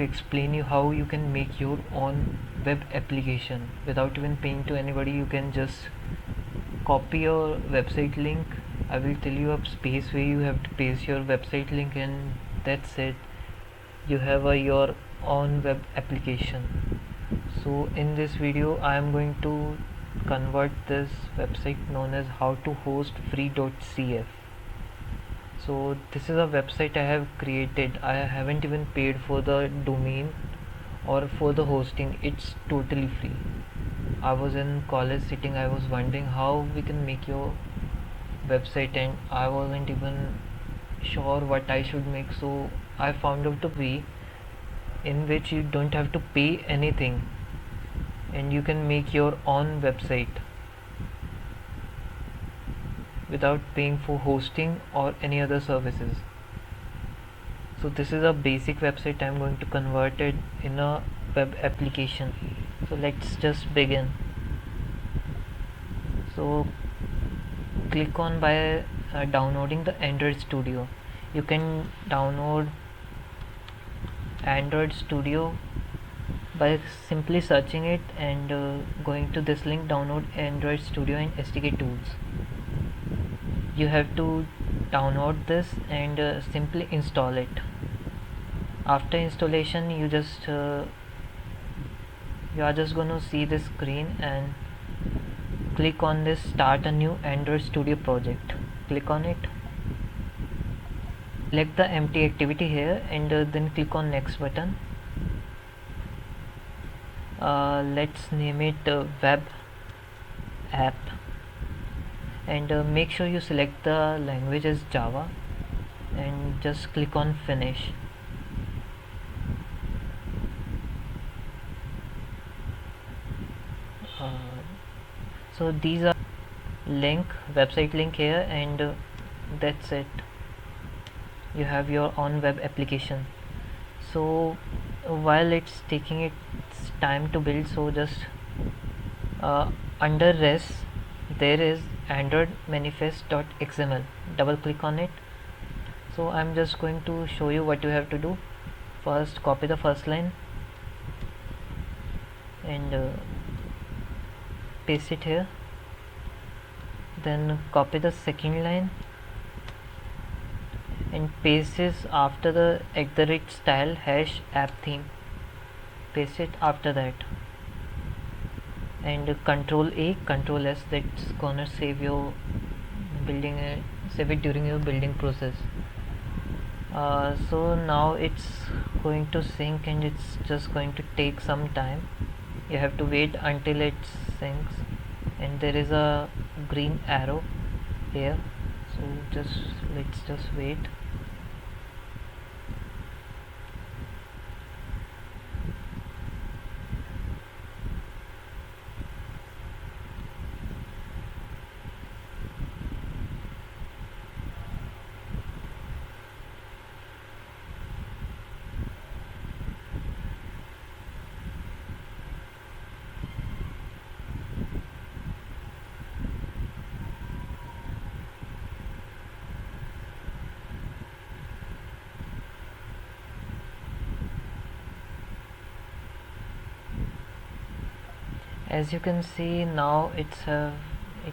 explain you how you can make your own web application without even paying to anybody. You can just copy your website link. I will tell you a space where you have to paste your website link, and that's it. You have your own web application. So in this video I am going to convert this website known as how to host free.cf. So this is a website I have created. I haven't even paid for the domain or for the hosting. It's totally free. I was in college sitting, I was wondering how we can make your website, and I wasn't even sure what I should make. So I found out a way in which you don't have to pay anything and you can make your own website without paying for hosting or any other services. So this is a basic website. I'm going to convert it in a web application. So let's just begin. So click on by downloading the Android Studio. You can download Android Studio by simply searching it and going to this link, download Android Studio and SDK tools. You have to download this and simply install it. After installation you are just going to see this screen and click on this start a new Android Studio project. Click on it, select the empty activity here and then click on next button. Let's name it web app, and make sure you select the language as Java and just click on finish. So these are website link here, and that's it. You have your own web application. So while it's taking its time to build, so just under res there is android manifest.xml. double click on it. So I'm just going to show you what you have to do. First copy the first line and paste it here, then copy the second line and paste this after the @style #app theme. Paste it after that and Control A, Control S. That's gonna save your building, save it during your building process. So now it's going to sync and it's just going to take some time. You have to wait until it syncs, and there is a green arrow here, so let's just wait. As you can see now, it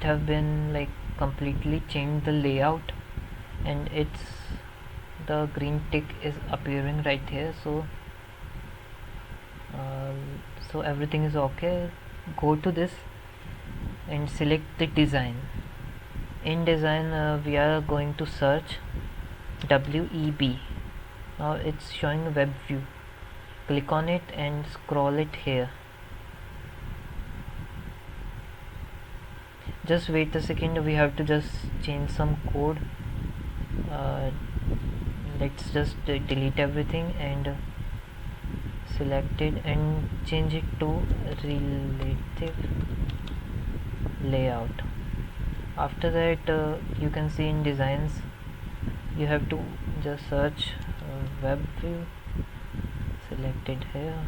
have been like completely changed the layout, and the green tick is appearing right here. So so everything is okay. Go to this and select the design. In design we are going to search WEB. Now it's showing web view. Click on it and scroll it here. Just wait a second, we have to just change some code. Let's just delete everything and select it and change it to relative layout. After that you can see in designs you have to just search web view, select it here,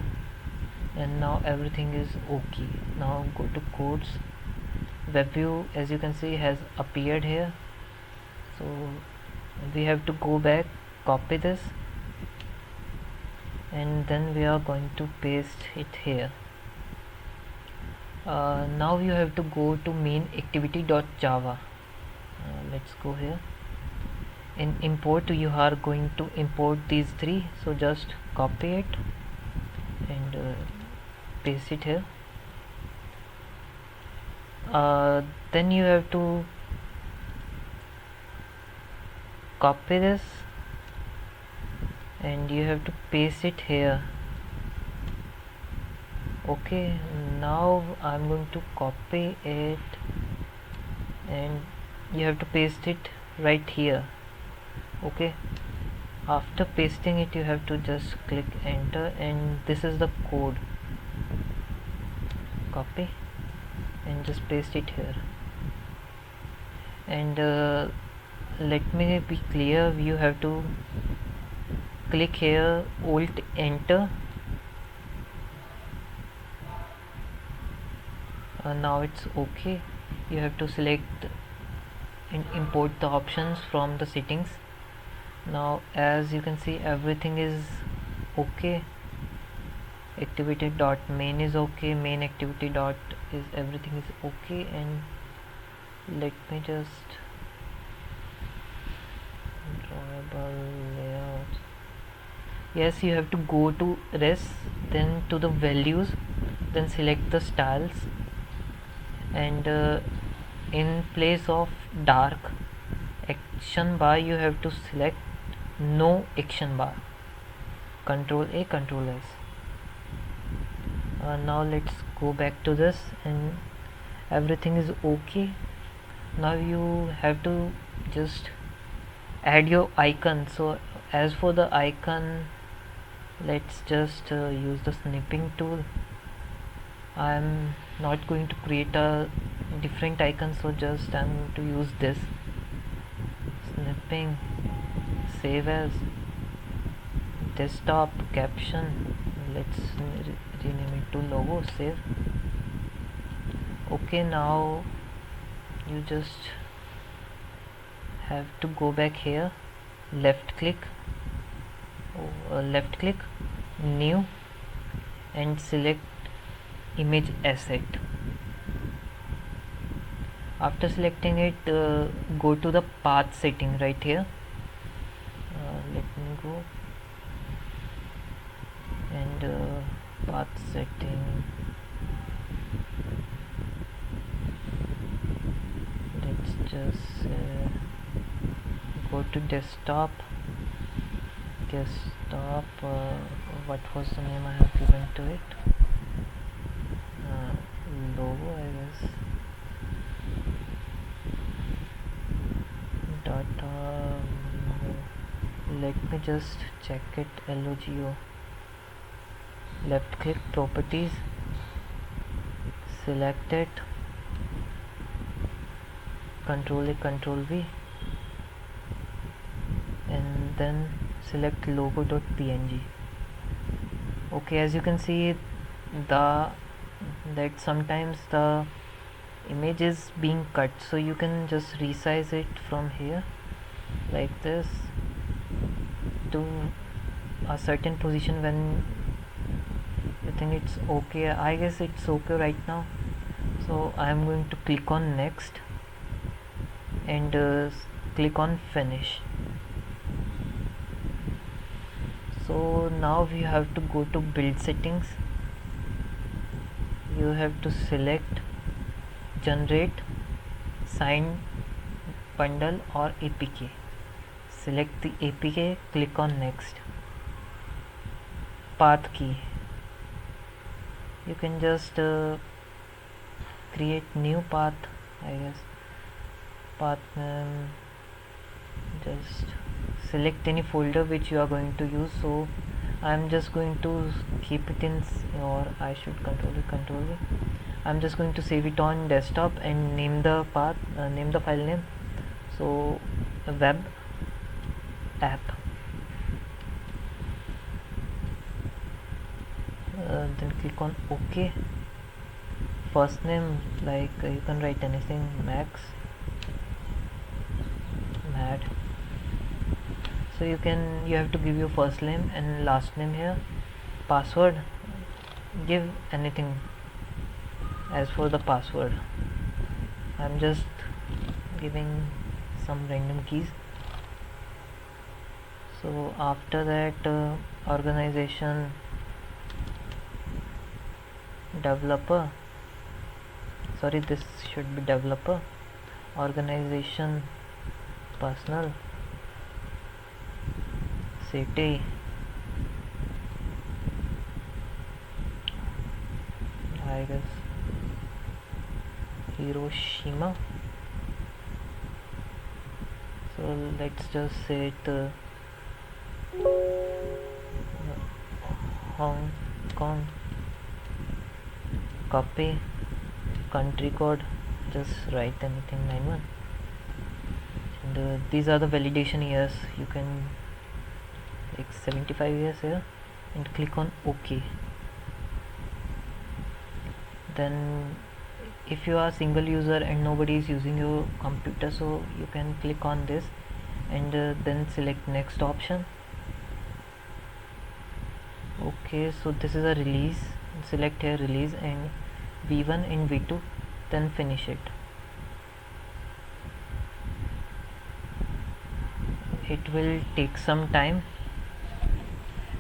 and now everything is okay. Now go to codes. Web view, as you can see, has appeared here. So we have to go back, copy this and then we are going to paste it here. Now you have to go to main activity.java. Let's go here. In import you are going to import these three, so just copy it and paste it here. Then you have to copy this and you have to paste it here. Okay, now I'm going to copy it and you have to paste it right here. Okay, after pasting it you have to just click enter, and this is the code. Copy and just paste it here. And let me be clear, you have to click here, alt enter. Now it's okay. You have to select and import the options from the settings. Now as you can see, everything is okay. Activity dot main is okay, main activity dot is everything is okay. And let me just drawable layouts. Yes, you have to go to res, then to the values, then select the styles, and in place of dark action bar you have to select no action bar. Control A, Control S. Now let's go back to this, and everything is okay. Now you have to just add your icon. So as for the icon, let's just use the snipping tool. I'm not going to create a different icon, so just I'm going to use this snipping, save as, desktop, caption, let's rename it to logo, save. Okay, now you just have to go back here, left click, new, and select image asset. After selecting it, go to the path setting right here. Let me go and path setting, let's just go to desktop, what was the name I have given to it? Logo, I guess. Data, let me just check it. logo, left click, properties, select it, Control A, Control V, and then select logo.png. Okay, as you can see, that sometimes the image is being cut, so you can just resize it from here like this to a certain position when you think it's okay. I guess it's okay right now, so I am going to click on next and click on finish. So now we have to go to build settings. You have to select generate signed bundle or APK. Select the APK, click on next. Path key, you can just create new path, I guess. Path name, just select any folder which you are going to use. So I'm just going to keep it in, or I should control it. I'm just going to save it on desktop and name the path, name the file name, so web app. Then click on OK. First name, like you can write anything, Max, Mad. So you have to give your first name and last name here, password, give anything as for the password. I'm just giving some random keys. So after that, organization, developer, sorry, this should be developer, organization, personal, city, I guess Hiroshima. So let's just say it Hong Kong. Copy country code, just write anything 91, and these are the validation years. You can like 75 years here and click on OK. Then if you are single user and nobody is using your computer, so you can click on this and then select next option. Okay, so this is a release, select here release and v1 and v2, then finish it. It will take some time,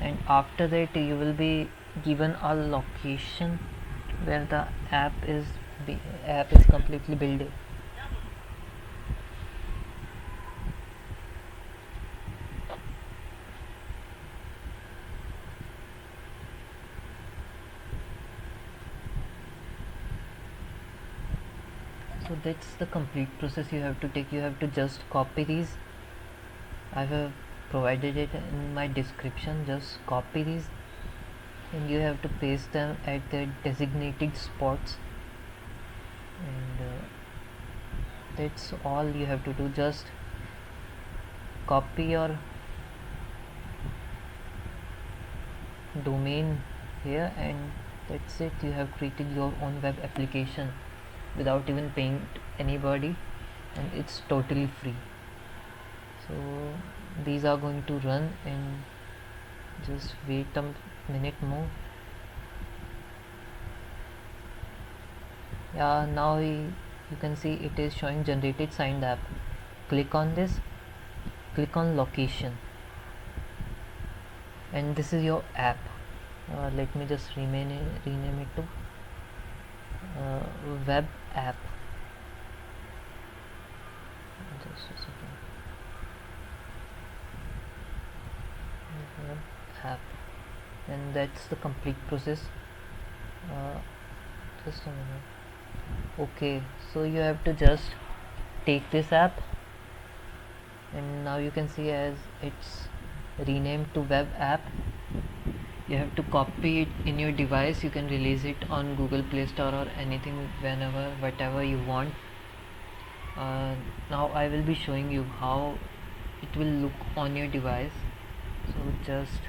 and after that you will be given a location where the app is completely built. So that's the complete process you have to take. You have to just copy these. I have provided it in my description. Just copy these and you have to paste them at their designated spots, and that's all you have to do. Just copy your domain here and that's it. You have created your own web application without even paying anybody, and it's totally free. So these are going to run, and just wait a minute more. Yeah, now you can see it is showing generated signed app. Click on this, click on location, and this is your app. Let me just rename it to web app. Just a second. Web app, and that's the complete process. Just a minute. Okay, so you have to just take this app, and now you can see as it's renamed to web app. You have to copy it in your device. You can release it on Google Play Store or anything, whenever, whatever you want. Now I will be showing you how it will look on your device. So just